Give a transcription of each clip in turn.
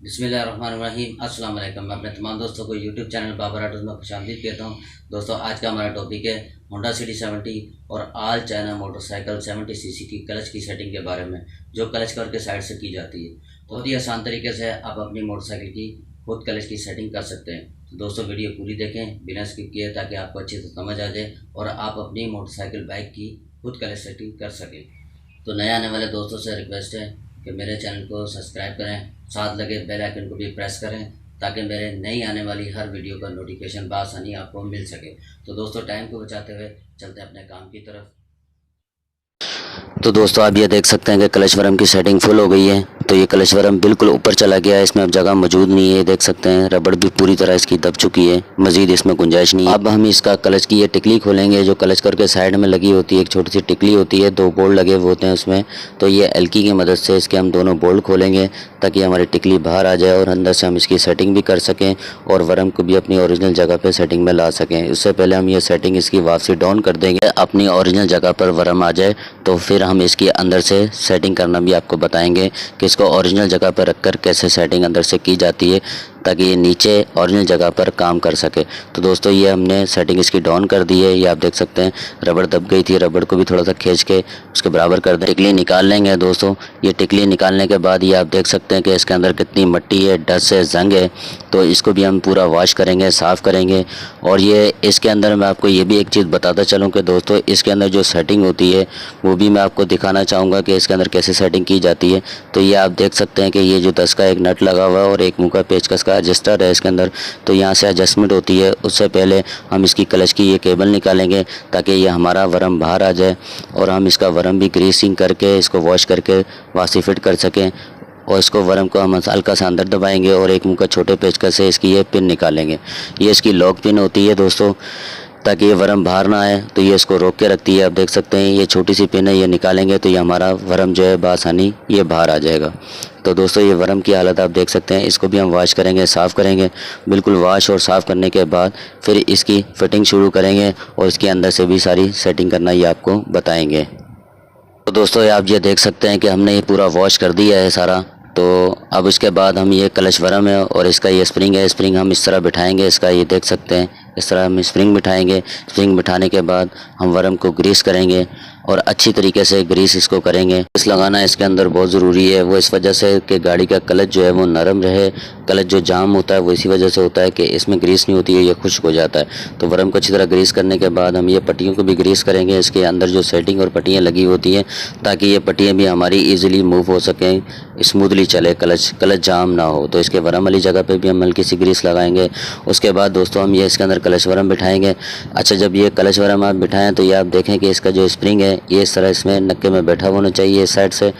बिस्मिल्लाहिर्रहमानिर्रहीम। अस्सलाम वालेकुम। मैं अपने तमाम दोस्तों को यूट्यूब चैनल बाबर ऑटोज में खुशामदीद कहता हूँ। दोस्तों, आज का हमारा टॉपिक है होंडा सिटी 70 और ऑल चाइना मोटरसाइकिल 70 सीसी की क्लच की सेटिंग के बारे में, जो क्लच करके साइड से की जाती है। बहुत ही आसान तरीके से आप अपनी मोटरसाइकिल की खुद क्लच की सेटिंग कर सकते हैं। तो दोस्तों, वीडियो पूरी देखें बिना स्किप किए, ताकि आपको अच्छे से समझ आ जाए और आप अपनी मोटरसाइकिल बाइक की खुद क्लच सेटिंग कर सकें। तो नए आने वाले दोस्तों से रिक्वेस्ट है कि मेरे चैनल को सब्सक्राइब करें, साथ लगे बेल आइकन को भी प्रेस करें, ताकि मेरे नई आने वाली हर वीडियो का नोटिफिकेशन बआसानी आपको मिल सके। तो दोस्तों, टाइम को बचाते हुए चलते हैं अपने काम की तरफ। तो दोस्तों, आप ये देख सकते हैं कि क्लच वर्म की सेटिंग फुल हो गई है। तो ये क्लच वर्म बिल्कुल ऊपर चला गया है, इसमें अब जगह मौजूद नहीं है। देख सकते हैं रबड़ भी पूरी तरह इसकी दब चुकी है, मजीद इसमें गुंजाइश नहीं है। अब हम इसका क्लच की ये टिकली खोलेंगे, जो क्लच करके साइड में लगी होती है। एक छोटी सी टिकली होती है, 2 बोल्ट लगे हुए होते हैं उसमें। तो ये एल्की की मदद से इसके हम दोनों बोल्ट खोलेंगे, ताकि हमारी टिकली बाहर आ जाए और अंदर से हम इसकी सेटिंग भी कर सकें और वर्म को भी अपनी ओरिजिनल जगह पर सेटिंग में ला सकें। उससे पहले हम ये सेटिंग इसकी वापसी डाउन कर देंगे, अपनी ओरिजिनल जगह पर वर्म आ जाए। तो फिर हम इसकी अंदर से सेटिंग करना भी आपको बताएंगे कि इसको ओरिजिनल जगह पर रखकर कैसे सेटिंग अंदर से की जाती है, ताकि ये नीचे ओरिजिनल जगह पर काम कर सके। तो दोस्तों, ये हमने सेटिंग इसकी डाउन कर दी है। ये आप देख सकते हैं रबड़ दब गई थी, रबड़ को भी थोड़ा सा खींच के उसके बराबर कर दें। टिकली निकाल लेंगे दोस्तों। ये टिकली निकालने के बाद ये आप देख सकते हैं कि इसके अंदर कितनी मिट्टी है, डस्ट है, जंग है। तो इसको भी हम पूरा वॉश करेंगे, साफ़ करेंगे। और ये इसके अंदर मैं आपको ये भी एक चीज़ बताता चलूँ कि दोस्तों, इसके अंदर जो सेटिंग होती है वो भी मैं आपको दिखाना चाहूँगा कि इसके अंदर कैसे सेटिंग की जाती है। तो ये आप देख सकते हैं कि ये जो 10 का एक नट लगा हुआ है और एक मुँह का पेचकस का एडजस्टर है इसके अंदर। तो यहाँ से एडजस्टमेंट होती है। उससे पहले हम इसकी क्लच की ये केबल निकालेंगे, ताकि ये हमारा वर्म बाहर आ जाए और हम इसका वर्म भी ग्रीसिंग करके इसको वॉश करके वापसी फिट कर सकें। और इसको वर्म को हम हल्का सा अंदर दबाएंगे और एक मुँह का छोटे पेचकस से इसकी ये पिन निकालेंगे। ये इसकी लॉक पिन होती है दोस्तों, ताकि ये वर्म बाहर ना आए। तो ये इसको रोक के रखती है। आप देख सकते हैं ये छोटी सी पिन है, ये निकालेंगे तो ये हमारा वर्म जो है बआसानी ये बाहर आ जाएगा। तो दोस्तों, ये वर्म की हालत आप देख सकते हैं। इसको भी हम वॉश करेंगे, साफ़ करेंगे। बिल्कुल वॉश और साफ़ करने के बाद फिर इसकी फिटिंग शुरू करेंगे और इसके अंदर से भी सारी सेटिंग करना ये आपको बताएंगे। तो दोस्तों, आप ये देख सकते हैं कि हमने ये पूरा वॉश कर दिया है सारा। तो अब इसके बाद हम ये क्लच वर्म है और इसका ये स्प्रिंग है, स्प्रिंग हम इस तरह बिठाएंगे। इसका ये देख सकते हैं इस तरह हम स्प्रिंग बिठाएंगे। स्प्रिंग बिठाने के बाद हम वर्म को ग्रीस करेंगे और अच्छी तरीके से ग्रीस इसको करेंगे। ग्रीस लगाना इसके अंदर बहुत ज़रूरी है, वो इस वजह से कि गाड़ी का क्लच जो है वो नरम रहे। क्लच जो जाम होता है वो इसी वजह से होता है कि इसमें ग्रीस नहीं होती है, ये खुश्क हो जाता है। तो वर्म को अच्छी तरह ग्रीस करने के बाद हम ये पट्टियों को भी ग्रीस करेंगे, इसके अंदर जो सेटिंग और पट्टियाँ लगी होती हैं, ताकि ये पट्टियाँ भी हमारी ईजिली मूव हो सकें, स्मूथली चले, क्लच जाम ना हो। तो इसके वर्म वाली जगह पे भी हम हल्की सी ग्रीस लगाएंगे। उसके बाद दोस्तों, हम ये इसके अंदर क्लच वर्म बिठाएंगे। अच्छा, जब ये क्लच वर्म आप बिठाएं तो ये आप देखें कि इसका जो स्प्रिंग है ये इस तरह इसमें नक्के में बैठा होना चाहिए इस साइड से।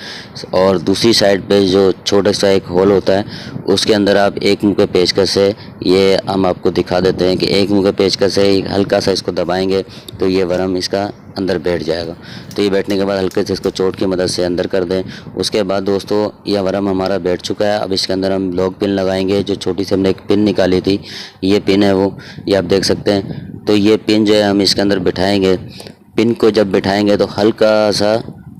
और दूसरी साइड पे जो छोटा सा एक होल होता है, उसके अंदर आप एक मुँह के पेचकस से, ये हम आपको दिखा देते हैं कि एक मुँह के पेचकस से हल्का सा इसको दबाएंगे तो ये वर्म इसका अंदर बैठ जाएगा। तो ये बैठने के बाद हल्के से इसको चोट की मदद से अंदर कर दें। उसके बाद दोस्तों, यह वर्म हमारा बैठ चुका है। अब इसके अंदर हम लॉक पिन लगाएंगे। जो छोटी सी हमने एक पिन निकाली थी, ये पिन है वो, ये आप देख सकते हैं। तो ये पिन जो है हम इसके अंदर बिठाएंगे। पिन को जब बिठाएंगे तो हल्का सा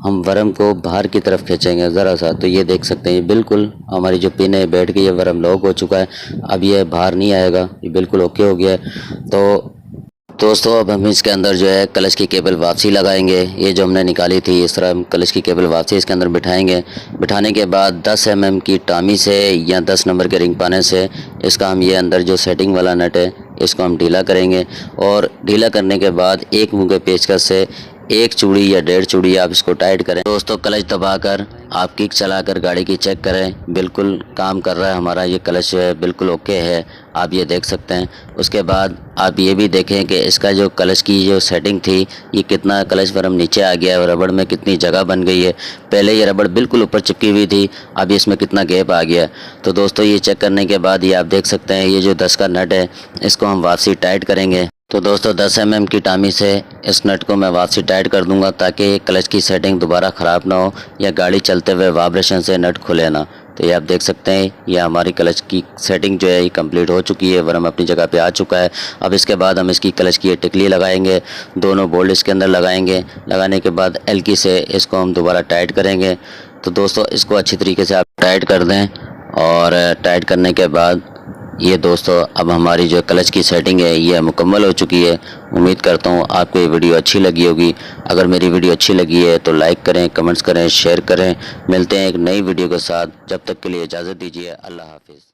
हम वर्म को बाहर की तरफ खींचेंगे ज़रा सा। तो ये देख सकते हैं बिल्कुल हमारी जो पिन है बैठ के ये वर्म लॉक हो चुका है। अब ये बाहर नहीं आएगा, ये बिल्कुल ओके हो गया है। तो दोस्तों, अब हम इसके अंदर जो है क्लच की केबल वापसी लगाएंगे। ये जो हमने निकाली थी, इस तरह हम क्लच की केबल वापसी इसके अंदर बिठाएंगे। बिठाने के बाद 10 mm की टामी से या 10 नंबर के रिंग पाने से इसका हम ये अंदर जो सेटिंग वाला नट है इसको हम ढीला करेंगे। और ढीला करने के बाद एक मुँह के पेचकस से 1 चूड़ी या 1.5 चूड़ी आप इसको टाइट करें। दोस्तों, क्लच दबाकर आप किक चलाकर गाड़ी की चेक करें, बिल्कुल काम कर रहा है हमारा ये क्लच जो है, बिल्कुल ओके है, आप ये देख सकते हैं। उसके बाद आप ये भी देखें कि इसका जो क्लच की जो सेटिंग थी, ये कितना क्लच वर्म नीचे आ गया है और रबड़ में कितनी जगह बन गई है। पहले ये रबड़ बिल्कुल ऊपर चिपकी हुई थी, अब इसमें कितना गैप आ गया। तो दोस्तों, ये चेक करने के बाद ये आप देख सकते हैं ये जो 10 का नट है इसको हम वापसी टाइट करेंगे। तो दोस्तों, 10 mm की टामी से इस नट को मैं वापसी टाइट कर दूंगा, ताकि क्लच की सेटिंग दोबारा ख़राब ना हो या गाड़ी चलते हुए वाइब्रेशन से नट खुले ना। तो ये आप देख सकते हैं ये हमारी क्लच की सेटिंग जो है ये कंप्लीट हो चुकी है, वर्म अपनी जगह पे आ चुका है। अब इसके बाद हम इसकी क्लच की टिकली लगाएंगे, दोनों बोल्ट इसके अंदर लगाएंगे। लगाने के बाद एल्की से इसको हम दोबारा टाइट करेंगे। तो दोस्तों, इसको अच्छी तरीके से आप टाइट कर दें और टाइट करने के बाद ये दोस्तों अब हमारी जो क्लच की सेटिंग है ये मुकम्मल हो चुकी है। उम्मीद करता हूँ आपको ये वीडियो अच्छी लगी होगी। अगर मेरी वीडियो अच्छी लगी है तो लाइक करें, कमेंट्स करें, शेयर करें। मिलते हैं एक नई वीडियो के साथ, जब तक के लिए इजाज़त दीजिए। अल्लाह हाफिज़।